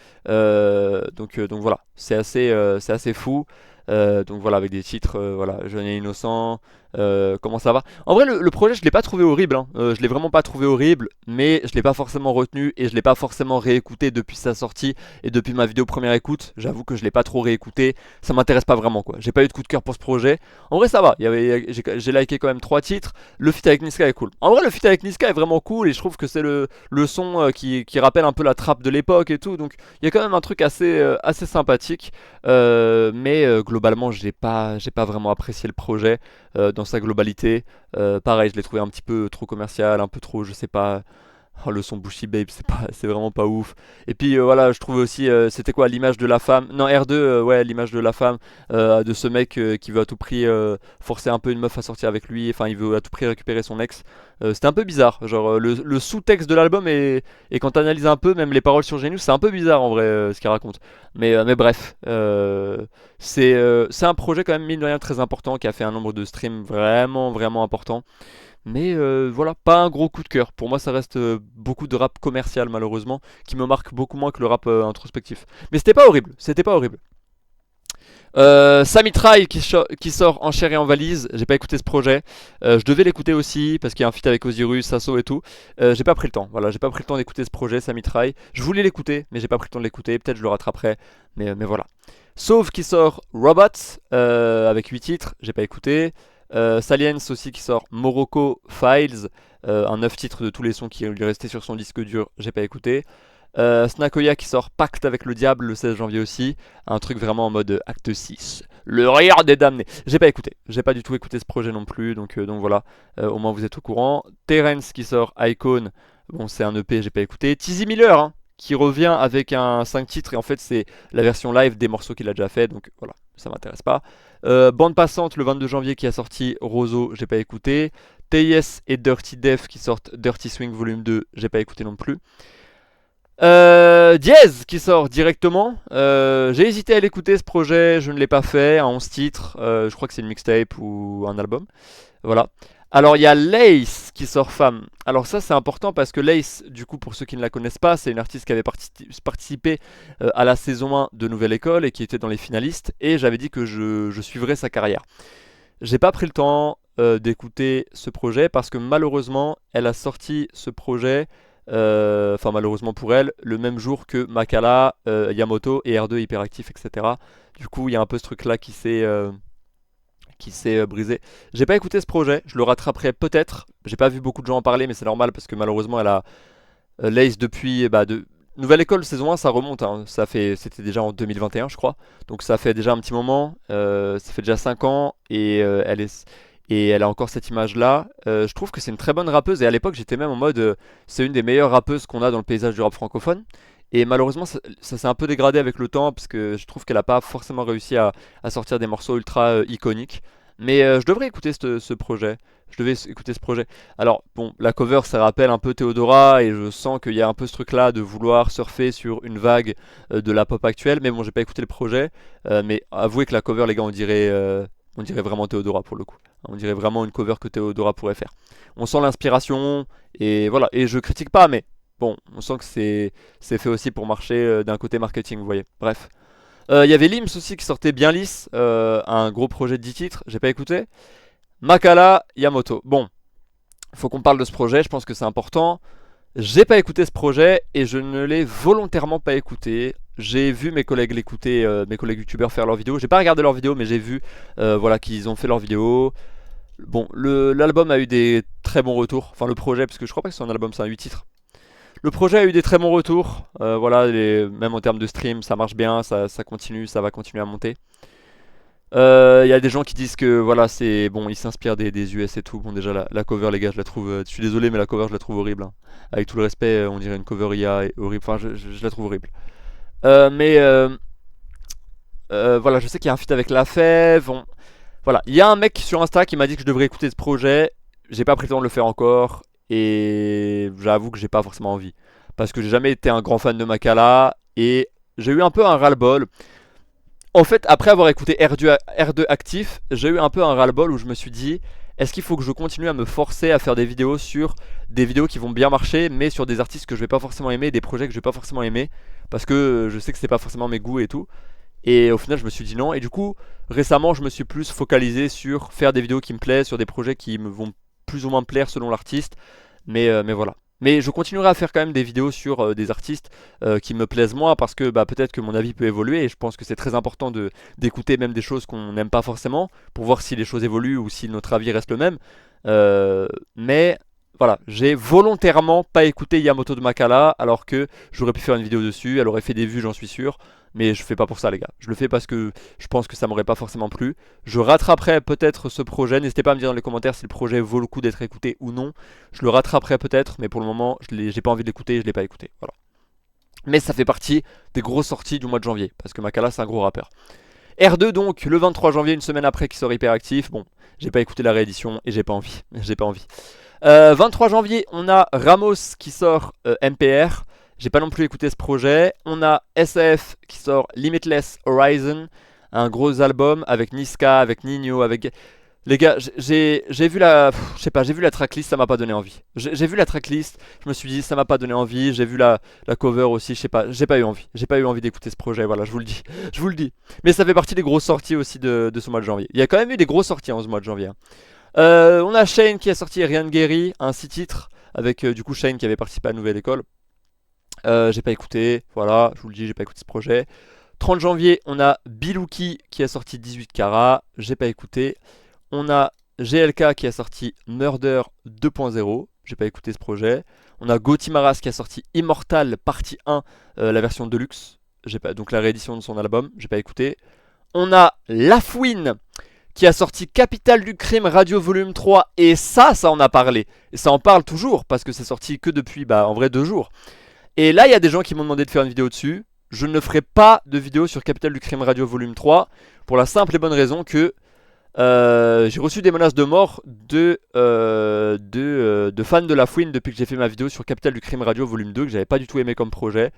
Donc voilà, c'est assez fou. Donc voilà, avec des titres, voilà, Jeune et Innocent, Comment ça va? En vrai, le projet, je l'ai pas trouvé horrible, hein. Je l'ai vraiment pas trouvé horrible, mais je l'ai pas forcément retenu et je l'ai pas forcément réécouté depuis sa sortie et depuis ma vidéo première écoute. J'avoue que je l'ai pas trop réécouté, ça m'intéresse pas vraiment quoi. J'ai pas eu de coup de cœur pour ce projet. En vrai, ça va. J'ai liké quand même 3 titres. Le feat avec Niska est cool. En vrai, le feat avec Niska est vraiment cool et je trouve que c'est le son qui rappelle un peu la trappe de l'époque et tout. Donc, il y a quand même un truc assez sympathique. Mais globalement, j'ai pas vraiment apprécié le projet dans sa globalité. Pareil, je l'ai trouvé un petit peu trop commercial, un peu trop, je sais pas. Oh, le son Bushy Babe, c'est vraiment pas ouf. Et puis voilà, je trouve aussi, c'était quoi l'image de la femme? Non, R2, ouais, l'image de la femme, de ce mec qui veut à tout prix forcer un peu une meuf à sortir avec lui. Enfin, il veut à tout prix récupérer son ex. C'était un peu bizarre. Genre, le sous-texte de l'album et quand t'analyses un peu, même les paroles sur Genius, c'est un peu bizarre en vrai ce qu'il raconte. Mais bref, c'est un projet quand même mine de rien très important qui a fait un nombre de streams vraiment important. Mais voilà, pas un gros coup de cœur. Pour moi, ça reste beaucoup de rap commercial, malheureusement, qui me marque beaucoup moins que le rap introspectif. Mais c'était pas horrible, c'était pas horrible. Sami Try qui sort en chair et en valise. J'ai pas écouté ce projet. Je devais l'écouter aussi parce qu'il y a un feat avec Osiris, Sasso et tout. J'ai pas pris le temps. Voilà, j'ai pas pris le temps d'écouter ce projet, Sami Try. Je voulais l'écouter, mais j'ai pas pris le temps de l'écouter. Peut-être je le rattraperai, mais voilà. Sauve qui sort Robot avec 8 titres. J'ai pas écouté. Saliens aussi qui sort Morocco Files, un 9 titres de tous les sons qui lui restaient sur son disque dur, j'ai pas écouté. Snakoya qui sort Pacte avec le diable le 16 janvier aussi, un truc vraiment en mode acte 6. Le rire des damnés. J'ai pas écouté, j'ai pas du tout écouté ce projet non plus, donc voilà, au moins vous êtes au courant. Terence qui sort Icon, bon c'est un EP, j'ai pas écouté. Tizzy Miller, hein, qui revient avec un 5 titres et en fait c'est la version live des morceaux qu'il a déjà fait, donc voilà, ça m'intéresse pas. Bande passante le 22 janvier qui a sorti Roseau, j'ai pas écouté. TIS et Dirty Def qui sortent Dirty Swing Volume 2, j'ai pas écouté non plus. Diez qui sort directement. J'ai hésité à l'écouter ce projet, je ne l'ai pas fait. À 11 titres, je crois que c'est une mixtape ou un album. Voilà. Alors il y a Lace qui sort Femme. Alors ça c'est important parce que Lace, du coup pour ceux qui ne la connaissent pas, c'est une artiste qui avait participé à la saison 1 de Nouvelle École et qui était dans les finalistes. Et j'avais dit que je suivrais sa carrière. J'ai pas pris le temps d'écouter ce projet parce que malheureusement elle a sorti ce projet, enfin malheureusement pour elle, le même jour que Makala, Yamoto et R2 Hyperactif, etc. Du coup il y a un peu ce truc là qui s'est brisé. J'ai pas écouté ce projet, je le rattraperai peut-être. J'ai pas vu beaucoup de gens en parler, mais c'est normal parce que malheureusement elle a Lace depuis de Nouvelle École saison 1, ça remonte, hein. C'était déjà en 2021 je crois. Donc ça fait déjà un petit moment, ça fait déjà 5 ans et elle a encore cette image là. Je trouve que c'est une très bonne rappeuse et à l'époque j'étais même en mode c'est une des meilleures rappeuses qu'on a dans le paysage du rap francophone. Et malheureusement ça s'est un peu dégradé avec le temps parce que je trouve qu'elle a pas forcément réussi à sortir des morceaux ultra iconiques. Mais je devrais écouter ce projet. Je devais écouter ce projet. Alors bon, la cover ça rappelle un peu Theodora et je sens qu'il y a un peu ce truc là de vouloir surfer sur une vague de la pop actuelle. Mais bon, j'ai pas écouté le projet. Mais avouez que la cover les gars on dirait vraiment Theodora pour le coup. On dirait vraiment une cover que Theodora pourrait faire. On sent l'inspiration et voilà. Et je critique pas mais bon, on sent que c'est fait aussi pour marcher d'un côté marketing, vous voyez. Bref. Il y avait Lims aussi qui sortait bien lisse, un gros projet de 10 titres, j'ai pas écouté. Makala, Yamoto. Bon, faut qu'on parle de ce projet, je pense que c'est important. J'ai pas écouté ce projet et je ne l'ai volontairement pas écouté. J'ai vu mes collègues l'écouter, mes collègues youtubeurs faire leurs vidéos. J'ai pas regardé leurs vidéos, mais j'ai vu voilà, qu'ils ont fait leurs vidéos. Bon, l'album a eu des très bons retours. Enfin, le projet, parce que je crois pas que c'est un album, c'est un 8 titres. Le projet a eu des très bons retours. Voilà, même en termes de stream, ça marche bien, ça continue, ça va continuer à monter. Il y a des gens qui disent que voilà, c'est bon, ils s'inspirent des US et tout. Bon, déjà la cover, les gars, je la trouve. Je suis désolé, mais la cover, je la trouve horrible, hein. Avec tout le respect, on dirait une cover IA horrible. Enfin, je la trouve horrible. Mais voilà, je sais qu'il y a un feat avec La Fève. Voilà, il y a un mec sur Insta qui m'a dit que je devrais écouter ce projet. J'ai pas pris le temps de le faire encore. Et j'avoue que j'ai pas forcément envie. Parce que j'ai jamais été un grand fan de Makala. Et j'ai eu un peu un ras-le-bol. En fait, après avoir écouté R2 Actif, j'ai eu un peu un ras-le-bol où je me suis dit, est-ce qu'il faut que je continue à me forcer à faire des vidéos sur des vidéos qui vont bien marcher, mais sur des artistes que je vais pas forcément aimer, des projets que je vais pas forcément aimer, parce que je sais que c'est pas forcément mes goûts et tout. Et au final je me suis dit non. Et du coup récemment je me suis plus focalisé sur faire des vidéos qui me plaisent, sur des projets qui me vont plus ou moins me plaire selon l'artiste. Mais voilà. Mais je continuerai à faire quand même des vidéos sur des artistes qui me plaisent moins parce que bah, peut-être que mon avis peut évoluer et je pense que c'est très important d'écouter même des choses qu'on n'aime pas forcément pour voir si les choses évoluent ou si notre avis reste le même. Mais voilà, j'ai volontairement pas écouté Yamoto de Makala alors que j'aurais pu faire une vidéo dessus, elle aurait fait des vues j'en suis sûr. Mais je fais pas pour ça les gars, je le fais parce que je pense que ça m'aurait pas forcément plu. Je rattraperai peut-être ce projet, n'hésitez pas à me dire dans les commentaires si le projet vaut le coup d'être écouté ou non. Je le rattraperai peut-être, mais pour le moment j'ai pas envie de l'écouter et je l'ai pas écouté, voilà. Mais ça fait partie des grosses sorties du mois de janvier, parce que Makala c'est un gros rappeur. R2 donc, le 23 janvier, une semaine après qu'il sort Hyperactif. Bon, j'ai pas écouté la réédition et j'ai pas envie, j'ai pas envie. 23 janvier, on a Ramos qui sort MPR. J'ai pas non plus écouté ce projet. On a SAF qui sort Limitless Horizon, un gros album avec Niska, avec Nino, avec... Les gars, j'ai vu la... Je sais pas, j'ai vu la tracklist, ça m'a pas donné envie. J'ai vu la tracklist, je me suis dit ça m'a pas donné envie. J'ai vu la cover aussi, je sais pas, j'ai pas eu envie. J'ai pas eu envie d'écouter ce projet, voilà, je vous le dis. Je vous le dis. Mais ça fait partie des grosses sorties aussi de ce mois de janvier. Il y a quand même eu des grosses sorties en ce mois de janvier. On a Shane qui a sorti Ryan Gary, un 6 titres, avec du coup Shane qui avait participé à Nouvelle École. J'ai pas écouté, voilà, je vous le dis, j'ai pas écouté ce projet. 30 janvier, on a Bilouki qui a sorti 18 carats, j'ai pas écouté. On a GLK qui a sorti Murder 2.0, j'ai pas écouté ce projet. On a Gotimaras qui a sorti Immortal partie 1, la version Deluxe, donc la réédition de son album, j'ai pas écouté. On a Lafouine qui a sorti Capital du Crime Radio Volume 3, et ça en a parlé. Et ça en parle toujours, parce que c'est sorti que depuis, en vrai 2 jours. Et là, il y a des gens qui m'ont demandé de faire une vidéo dessus. Je ne ferai pas de vidéo sur Capital du Crime Radio Volume 3, pour la simple et bonne raison que j'ai reçu des menaces de mort de fans de Lafouine depuis que j'ai fait ma vidéo sur Capital du Crime Radio Volume 2, que j'avais pas du tout aimé comme projet.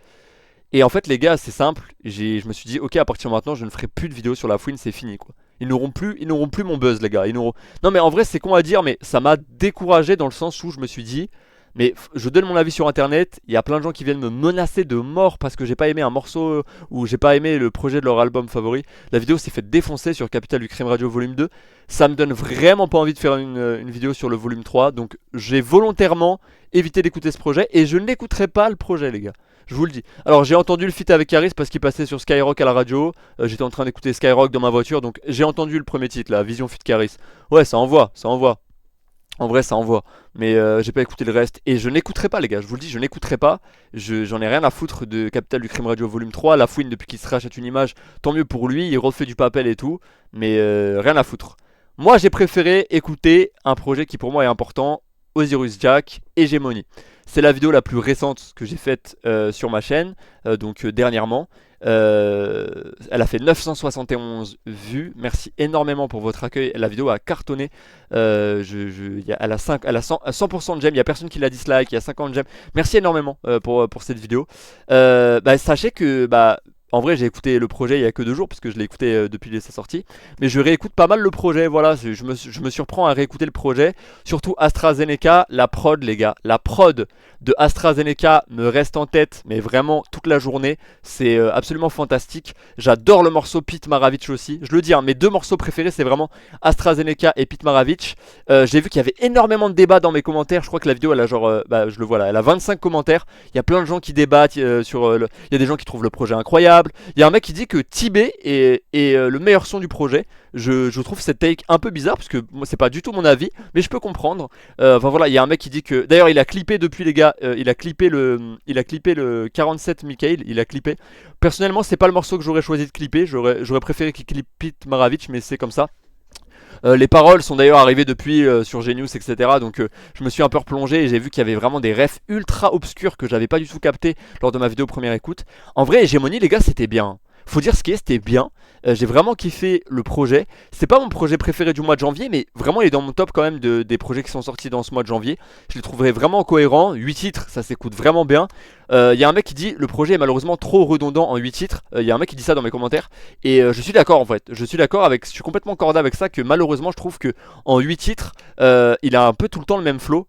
Et en fait les gars c'est simple, je me suis dit ok, à partir de maintenant je ne ferai plus de vidéos sur Lafouine, c'est fini quoi. Ils n'auront plus mon buzz les gars. Non mais en vrai c'est con à dire, mais ça m'a découragé dans le sens où je me suis dit mais je donne mon avis sur internet, il y a plein de gens qui viennent me menacer de mort parce que j'ai pas aimé un morceau ou j'ai pas aimé le projet de leur album favori. La vidéo s'est fait défoncer sur Capital du Crime Radio Volume 2. Ça me donne vraiment pas envie de faire une vidéo sur le volume 3. Donc j'ai volontairement évité d'écouter ce projet et je n'écouterai pas le projet les gars. Je vous le dis. Alors j'ai entendu le feat avec Harris parce qu'il passait sur Skyrock à la radio. J'étais en train d'écouter Skyrock dans ma voiture, donc j'ai entendu le premier titre là, Vision feat Harris. Ouais, ça envoie, ça envoie. En vrai ça envoie, mais j'ai pas écouté le reste. Et je n'écouterai pas les gars, je vous le dis, je n'écouterai pas. J'en ai rien à foutre de Capital du Crime Radio Volume 3. Lafouine depuis qu'il se rachète une image, tant mieux pour lui, il refait du papel et tout. Mais rien à foutre. Moi j'ai préféré écouter un projet qui pour moi est important, Osiris Jack, Hégémonie. C'est la vidéo la plus récente que j'ai faite sur ma chaîne, donc dernièrement. Elle a fait 971 vues. Merci énormément pour votre accueil. La vidéo a cartonné. Elle a 100% de j'aime. Il n'y a personne qui la dislike. Il y a 50 j'aime. Merci énormément pour cette vidéo. Sachez que en vrai j'ai écouté le projet il y a que 2 jours parce que je l'ai écouté depuis sa sortie. Mais je réécoute pas mal le projet, voilà, je me surprends à réécouter le projet. Surtout AstraZeneca, la prod les gars. La prod de AstraZeneca me reste en tête, mais vraiment toute la journée. C'est absolument fantastique. J'adore le morceau Pete Maravich aussi. Je le dis, mes 2 morceaux préférés c'est vraiment AstraZeneca et Pete Maravich. J'ai vu qu'il y avait énormément de débats dans mes commentaires. Je crois que la vidéo elle a genre, je le vois là, elle a 25 commentaires. Il y a plein de gens qui débattent il y a des gens qui trouvent le projet incroyable. Il y a un mec qui dit que Tibet est le meilleur son du projet. Je trouve cette take un peu bizarre parce que moi c'est pas du tout mon avis, mais je peux comprendre. Enfin voilà, il y a un mec qui dit que d'ailleurs il a clippé depuis les gars, il a clippé le 47 Mikhail, il a clippé. Personnellement c'est pas le morceau que j'aurais choisi de clipper, j'aurais préféré qu'il clippe Pete Maravich, mais c'est comme ça. Les paroles sont d'ailleurs arrivées depuis sur Genius, etc. Donc je me suis un peu replongé et j'ai vu qu'il y avait vraiment des refs ultra obscurs que j'avais pas du tout capté lors de ma vidéo première écoute. En vrai, Hégémonie, les gars, c'était bien. Faut dire ce qui est, c'était bien. J'ai vraiment kiffé le projet. C'est pas mon projet préféré du mois de janvier, mais vraiment il est dans mon top quand même des projets qui sont sortis dans ce mois de janvier. Je les trouverais vraiment cohérents. 8 titres, ça s'écoute vraiment bien. Il y a un mec qui dit le projet est malheureusement trop redondant en 8 titres. Il y a un mec qui dit ça dans mes commentaires. Et je suis d'accord en fait. Je suis complètement corda avec ça, que malheureusement je trouve que en 8 titres, il a un peu tout le temps le même flow.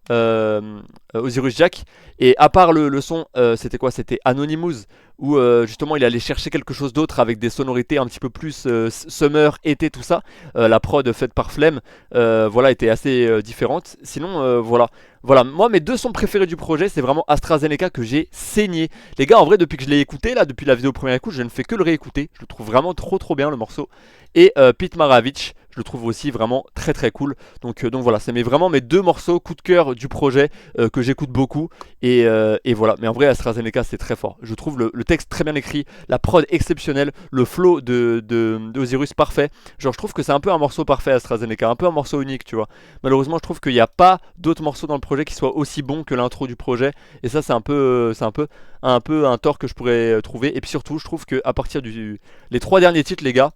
Osiris Jack. Et à part le son, c'était quoi? C'était Anonymous où justement il allait chercher quelque chose d'autre avec des sonorités un petit peu plus summer, été, tout ça. La prod faite par Flemme, voilà, était assez différente. Sinon, voilà, moi mes deux sons préférés du projet, c'est vraiment AstraZeneca que j'ai saigné. Les gars, en vrai, depuis que je l'ai écouté, là, depuis la vidéo première écoute, je ne fais que le réécouter. Je le trouve vraiment trop bien le morceau. Et Pete Maravich, je le trouve aussi vraiment très cool. Donc voilà, c'est vraiment mes deux morceaux coup de cœur du projet que j'écoute beaucoup. Et voilà, mais en vrai, AstraZeneca, c'est très fort. Je trouve le texte très bien écrit, la prod exceptionnelle, le flow de Osiris parfait. Genre, je trouve que c'est un peu un morceau parfait, AstraZeneca, un peu un morceau unique, tu vois. Malheureusement, je trouve qu'il n'y a pas d'autres morceaux dans le projet qui soient aussi bons que l'intro du projet. Et ça, c'est un peu un tort que je pourrais trouver. Et puis surtout, je trouve que à partir les trois derniers titres, les gars,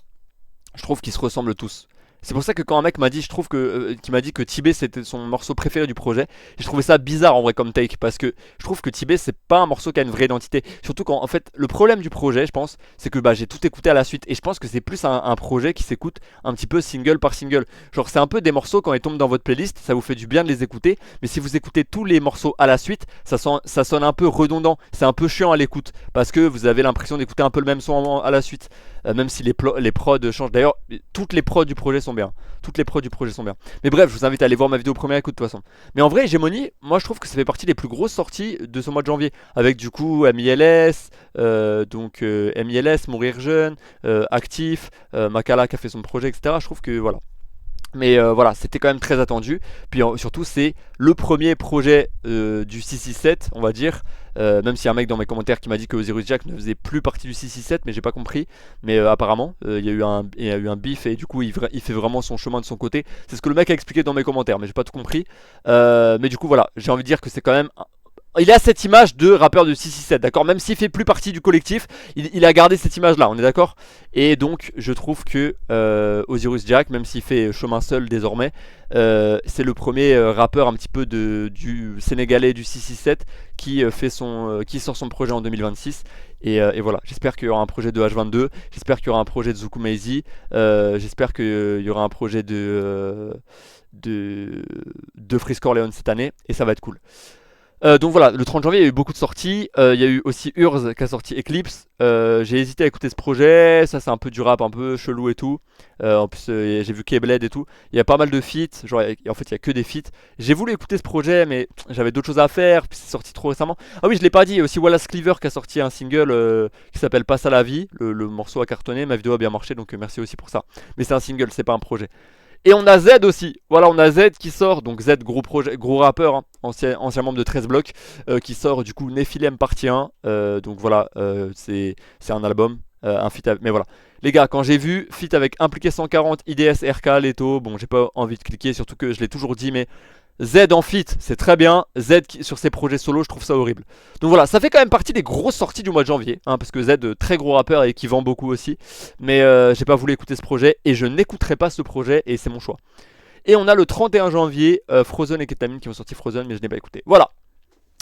je trouve qu'ils se ressemblent tous. C'est pour ça que quand un mec m'a dit, qui m'a dit que Tibet c'était son morceau préféré du projet, j'ai trouvé ça bizarre en vrai comme take, parce que je trouve que Tibet c'est pas un morceau qui a une vraie identité. Surtout quand en fait le problème du projet, je pense, c'est que j'ai tout écouté à la suite, et je pense que c'est plus un projet qui s'écoute un petit peu single par single. Genre c'est un peu des morceaux quand ils tombent dans votre playlist, ça vous fait du bien de les écouter, mais si vous écoutez tous les morceaux à la suite, ça sonne un peu redondant, c'est un peu chiant à l'écoute, parce que vous avez l'impression d'écouter un peu le même son à la suite. Même si les prods changent. D'ailleurs, toutes les prods du projet sont bien. Toutes les prods du projet sont bien. Mais bref, je vous invite à aller voir ma vidéo première écoute de toute façon. Mais en vrai, Hegemony, moi je trouve que ça fait partie des plus grosses sorties de ce mois de janvier. Avec du coup MILS, MILS, Mourir Jeune, Actif, Makala qui a fait son projet, etc. Je trouve que voilà. Mais voilà, c'était quand même très attendu. Puis surtout, c'est le premier projet du 667, on va dire. Même s'il y a un mec dans mes commentaires qui m'a dit que Osiris Jack ne faisait plus partie du 667, mais j'ai pas compris. Mais apparemment, il y a eu un bif et du coup, il fait vraiment son chemin de son côté. C'est ce que le mec a expliqué dans mes commentaires, mais j'ai pas tout compris. Mais du coup, voilà, j'ai envie de dire que c'est quand même. Il a cette image de rappeur de 667, d'accord. Même s'il fait plus partie du collectif, il a gardé cette image-là, on est d'accord. Et donc, je trouve que Osiris Jack, même s'il fait chemin seul désormais, c'est le premier rappeur un petit peu du sénégalais du 667 qui sort son projet en 2026. Et voilà, j'espère qu'il y aura un projet de H22, j'espère qu'il y aura un projet de Zuku Maizy, j'espère qu'il y aura un projet de Freeze Corleone cette année, et ça va être cool. Donc voilà, le 30 janvier il y a eu beaucoup de sorties. Il y a eu aussi Urz qui a sorti Eclipse. J'ai hésité à écouter ce projet. Ça c'est un peu du rap un peu chelou et tout. En plus j'ai vu Keyblade et tout. Il y a pas mal de feats. Genre en fait il y a que des feats. J'ai voulu écouter ce projet mais j'avais d'autres choses à faire. Puis c'est sorti trop récemment. Ah oui, je l'ai pas dit. Il y a aussi Wallace Cleaver qui a sorti un single qui s'appelle Passe à la vie. Le morceau a cartonné. Ma vidéo a bien marché donc merci aussi pour ça. Mais c'est un single, c'est pas un projet. Et on a Z aussi, voilà, on a Z qui sort, donc Z gros projet, gros rappeur, hein, ancien membre de 13 blocs, qui sort du coup Nephilim partie 1, donc voilà, c'est un album, un feat mais voilà. Les gars, quand j'ai vu feat avec Impliqué 140, IDS, RK, Leto, bon j'ai pas envie de cliquer, surtout que je l'ai toujours dit, mais Z en feat, c'est très bien. Z sur ses projets solo, je trouve ça horrible. Donc voilà, ça fait quand même partie des grosses sorties du mois de janvier, hein, parce que Z, très gros rappeur et qui vend beaucoup aussi. Mais j'ai pas voulu écouter ce projet et je n'écouterai pas ce projet et c'est mon choix. Et on a le 31 janvier, Frozen et Ketamine qui ont sorti Frozen, mais je n'ai pas écouté. Voilà,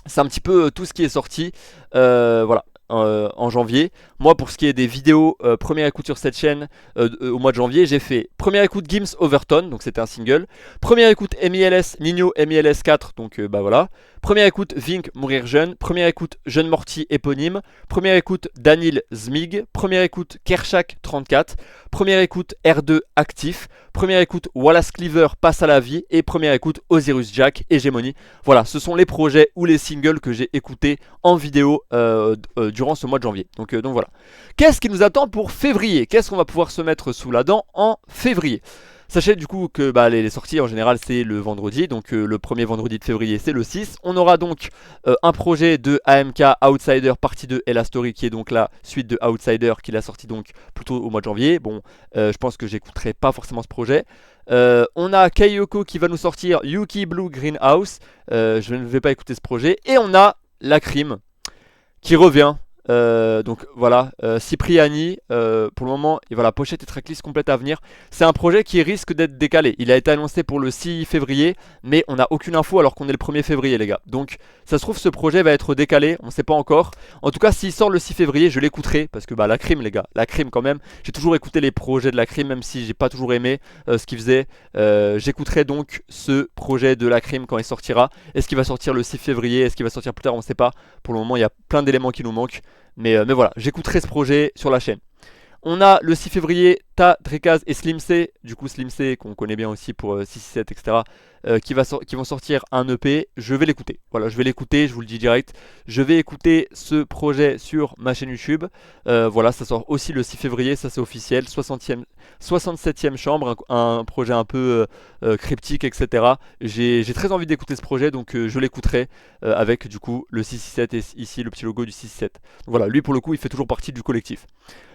c'est un petit peu tout ce qui est sorti. Voilà. En janvier. Moi pour ce qui est des vidéos première écoute sur cette chaîne au mois de janvier, j'ai fait première écoute Gims Overton, donc c'était un single. Première écoute MILS Nino MILS 4, donc bah voilà. Première écoute Vink Mourir Jeune. Première écoute Jeune Morty éponyme. Première écoute Danil Zmig. Première écoute Kershak 34. Première écoute R2 Actif. Première écoute Wallace Cleaver Passe à la vie. Et première écoute Osiris Jack Hegemony. Voilà, ce sont les projets ou les singles que j'ai écoutés en vidéo durant ce mois de janvier. Donc voilà. Qu'est-ce qui nous attend pour février? Qu'est-ce qu'on va pouvoir se mettre sous la dent en février? Sachez du coup que les sorties en général c'est le vendredi, donc le premier vendredi de février c'est le 6. On aura donc un projet de AMK Outsider partie 2 et la story qui est donc la suite de Outsider qu'il a sorti donc plutôt au mois de janvier. Bon, je pense que j'écouterai pas forcément ce projet. On a Kayoko qui va nous sortir Yuki Blue Greenhouse, je ne vais pas écouter ce projet. Et on a La Crime qui revient. Donc voilà, Cipriani pour le moment, et voilà, pochette et tracklist complète à venir. C'est un projet qui risque d'être décalé. Il a été annoncé pour le 6 février, mais on n'a aucune info alors qu'on est le 1er février les gars. Donc ça se trouve ce projet va être décalé, on sait pas encore. En tout cas s'il sort le 6 février je l'écouterai, parce que La Crime les gars, La Crime quand même. J'ai toujours écouté les projets de La Crime, même si j'ai pas toujours aimé ce qu'il faisait. J'écouterai donc ce projet de La Crime quand il sortira. Est-ce qu'il va sortir le 6 février? Est-ce qu'il va sortir plus tard? On sait pas. Pour le moment il y a plein d'éléments qui nous manquent. Mais voilà, j'écouterai ce projet sur la chaîne. On a le 6 février, Ta, Drekaz et Slim C, du coup Slim C qu'on connaît bien aussi pour 667 etc. Qui vont sortir un EP, je vais l'écouter. Voilà, je vais l'écouter, je vous le dis direct. Je vais écouter ce projet sur ma chaîne YouTube. Voilà, ça sort aussi le 6 février, ça c'est officiel. 67e chambre, un projet un peu cryptique etc. J'ai très envie d'écouter ce projet, donc je l'écouterai avec du coup le 667 et ici le petit logo du 667. Donc voilà, lui pour le coup il fait toujours partie du collectif.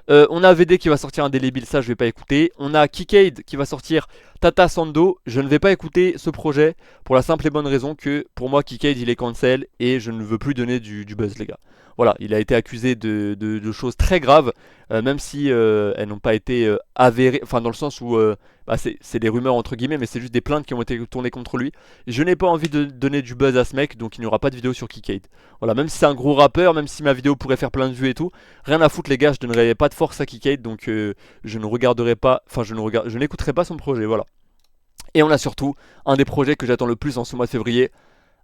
On a VD qui va sortir un Délébile, ça je vais pas écouter. On a Kikade qui va sortir Tata Sando, je ne vais pas écouter ce projet pour la simple et bonne raison que pour moi Kikade il est cancel et je ne veux plus donner du buzz les gars. Voilà, il a été accusé de choses très graves, même si elles n'ont pas été avérées, enfin dans le sens où bah, c'est des rumeurs entre guillemets, mais c'est juste des plaintes qui ont été tournées contre lui. Je n'ai pas envie de donner du buzz à ce mec, donc il n'y aura pas de vidéo sur Kikade. Voilà, même si c'est un gros rappeur, même si ma vidéo pourrait faire plein de vues et tout, rien à foutre les gars, je donnerai pas de force à Kikade, donc je ne regarderai pas, enfin je n'écouterai pas son projet, voilà. Et on a surtout un des projets que j'attends le plus en ce mois de février,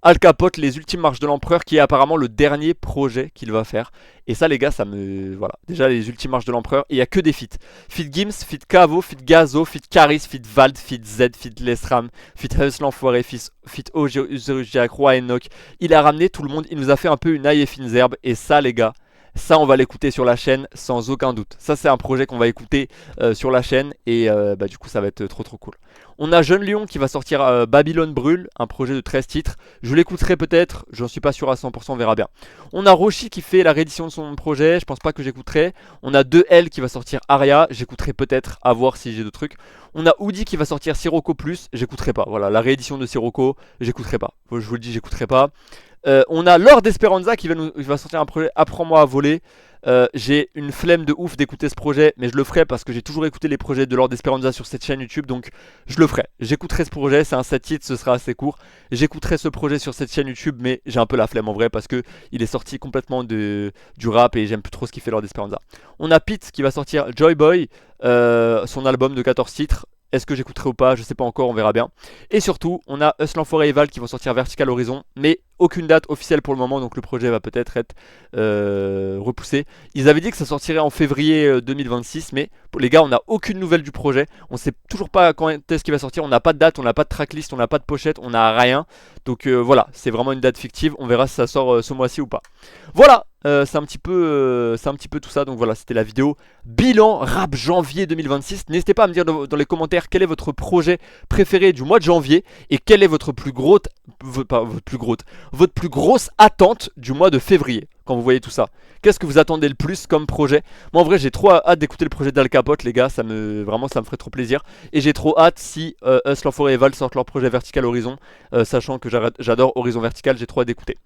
Al Capote, les ultimes marches de l'empereur, qui est apparemment le dernier projet qu'il va faire. Et ça les gars, ça me... Voilà, déjà les ultimes marches de l'empereur, il n'y a que des feats. Feat Gims, feat Cavo, feat Gazo, feat Caris, feat Vald, feat Z, feat Lesram, feat Hus l'enfoiré, feat Ojiak, Roi Enoch. Il a ramené tout le monde, il nous a fait un peu une aille et fines herbes. Et ça les gars, ça on va l'écouter sur la chaîne sans aucun doute. Ça c'est un projet qu'on va écouter sur la chaîne et bah, du coup ça va être trop cool. On a Jeune Lion qui va sortir Babylone Brûle, un projet de 13 titres. Je l'écouterai peut-être, j'en suis pas sûr à 100%, on verra bien. On a Roshi qui fait la réédition de son projet, je pense pas que j'écouterai. On a 2L qui va sortir Aria, j'écouterai peut-être, à voir si j'ai d'autres trucs. On a Oudi qui va sortir Sirocco Plus, j'écouterai pas. Voilà, la réédition de Sirocco, j'écouterai pas. Je vous le dis, j'écouterai pas. On a Lord Esperanza qui va sortir un projet Apprends-moi à voler. J'ai une flemme de ouf d'écouter ce projet, mais je le ferai parce que j'ai toujours écouté les projets de Lord Esperanza sur cette chaîne YouTube, donc je le ferai. J'écouterai ce projet, c'est un 7 titres, ce sera assez court. J'écouterai ce projet sur cette chaîne YouTube, mais j'ai un peu la flemme en vrai parce que il est sorti complètement du rap et j'aime plus trop ce qu'il fait Lord Esperanza. On a Pete qui va sortir Joy Boy, son album de 14 titres. Est-ce que j'écouterai ou pas? Je sais pas encore, on verra bien. Et surtout, on a Us l'Enfoiré et Val qui vont sortir Vertical Horizon, mais aucune date officielle pour le moment, donc le projet va peut-être être repoussé. Ils avaient dit que ça sortirait en février 2026, mais les gars, on n'a aucune nouvelle du projet. On sait toujours pas quand est-ce qu'il va sortir, on n'a pas de date, on n'a pas de tracklist, on n'a pas de pochette, on n'a rien. Donc voilà, c'est vraiment une date fictive, on verra si ça sort ce mois-ci ou pas. Voilà, c'est un petit peu tout ça. Donc voilà, c'était la vidéo bilan rap janvier 2026. N'hésitez pas à me dire dans les commentaires quel est votre projet préféré du mois de janvier et quelle est votre plus grosse attente du mois de février quand vous voyez tout ça. Qu'est-ce que vous attendez le plus comme projet? Moi en vrai j'ai trop hâte d'écouter le projet d'Al Capote les gars, vraiment ça me ferait trop plaisir. Et j'ai trop hâte si Us l'Enfoiré et Val sortent leur projet Vertical Horizon, sachant que j'adore Horizon Vertical, j'ai trop hâte d'écouter.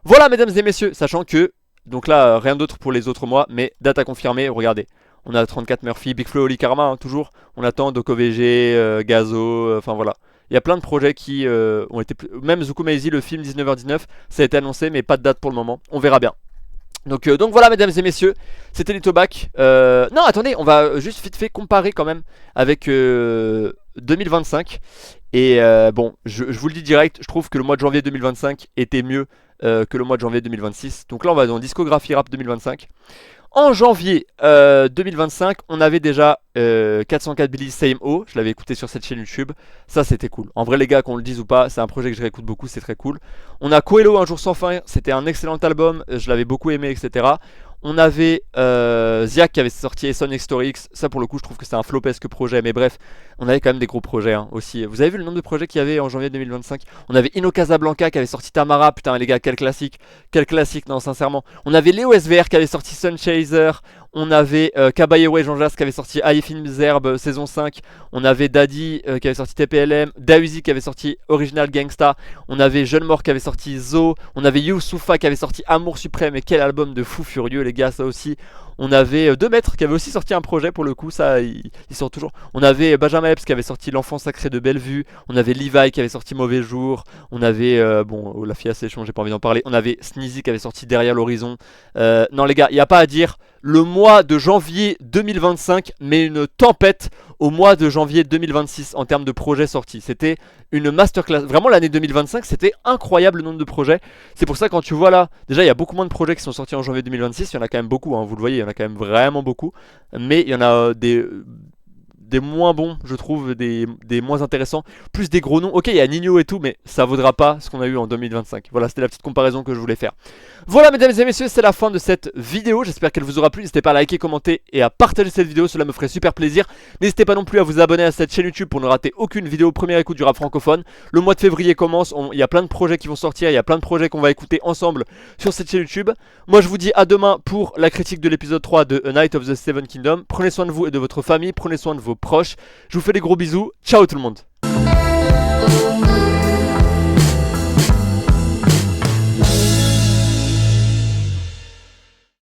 Voilà mesdames et messieurs, sachant que, donc là rien d'autre pour les autres mois, mais date à confirmer, regardez. On a 34 Murphy, Big Flo, Oli Karma, hein, toujours. On attend Doko VG, Gazo, enfin voilà. Il y a plein de projets qui ont été... Même Zukumaizi, le film 19h19, ça a été annoncé, mais pas de date pour le moment. On verra bien. Donc voilà mesdames et messieurs, c'était Litobac. Non attendez, on va juste vite fait comparer quand même avec 2025. Et bon, je vous le dis direct, je trouve que le mois de janvier 2025 était mieux que le mois de janvier 2026. Donc là on va dans discographie rap 2025. En janvier 2025, on avait déjà 404 Billy Same O, je l'avais écouté sur cette chaîne YouTube, ça c'était cool. En vrai les gars, qu'on le dise ou pas, c'est un projet que je réécoute beaucoup, c'est très cool. On a Coelho Un Jour Sans Fin, c'était un excellent album, je l'avais beaucoup aimé, etc. On avait Ziak qui avait sorti Son X, ça pour le coup je trouve que c'est un flopesque projet, mais bref, on avait quand même des gros projets hein, aussi. Vous avez vu le nombre de projets qu'il y avait en janvier 2025? On avait Ino Casablanca qui avait sorti Tamara, putain les gars, quel classique, non sincèrement. On avait Léo SVR qui avait sorti Sun Chaser, on avait Caballero et Jean Jas qui avait sorti Aïe Films Herbe saison 5, on avait Daddy qui avait sorti TPLM, Dahuzi qui avait sorti Original Gangsta, on avait Jeune Mort qui avait sorti Zo, on avait Youssoufa qui avait sorti Amour Suprême, et quel album de fou furieux les gars, ça aussi. On avait 2 mètres qui avait aussi sorti un projet pour le coup, ça il sort toujours. On avait Benjamin Epps qui avait sorti L'Enfant Sacré de Bellevue. On avait Levi qui avait sorti Mauvais Jour. On avait, bon, la fille assez chon, j'ai pas envie d'en parler. On avait Sneezy qui avait sorti Derrière l'Horizon. Non les gars, il n'y a pas à dire. Le mois de janvier 2025 met une tempête au mois de janvier 2026 en termes de projets sortis. C'était une masterclass. Vraiment, l'année 2025, c'était incroyable le nombre de projets. C'est pour ça, quand tu vois là, déjà, il y a beaucoup moins de projets qui sont sortis en janvier 2026. Il y en a quand même beaucoup, hein, vous le voyez, il y en a quand même vraiment beaucoup. Mais il y en a des moins bons, je trouve, des moins intéressants, plus des gros noms. Ok, il y a Nino et tout, mais ça vaudra pas ce qu'on a eu en 2025. Voilà, c'était la petite comparaison que je voulais faire. Voilà, mesdames et messieurs, c'est la fin de cette vidéo. J'espère qu'elle vous aura plu. N'hésitez pas à liker, commenter et à partager cette vidéo, cela me ferait super plaisir. N'hésitez pas non plus à vous abonner à cette chaîne YouTube pour ne rater aucune vidéo première écoute du rap francophone. Le mois de février commence, il y a plein de projets qui vont sortir, il y a plein de projets qu'on va écouter ensemble sur cette chaîne YouTube. Moi, je vous dis à demain pour la critique de l'épisode 3 de A Night of the Seven Kingdoms. Prenez soin de vous et de votre famille, prenez soin de vos proches. Je vous fais des gros bisous. Ciao tout le monde.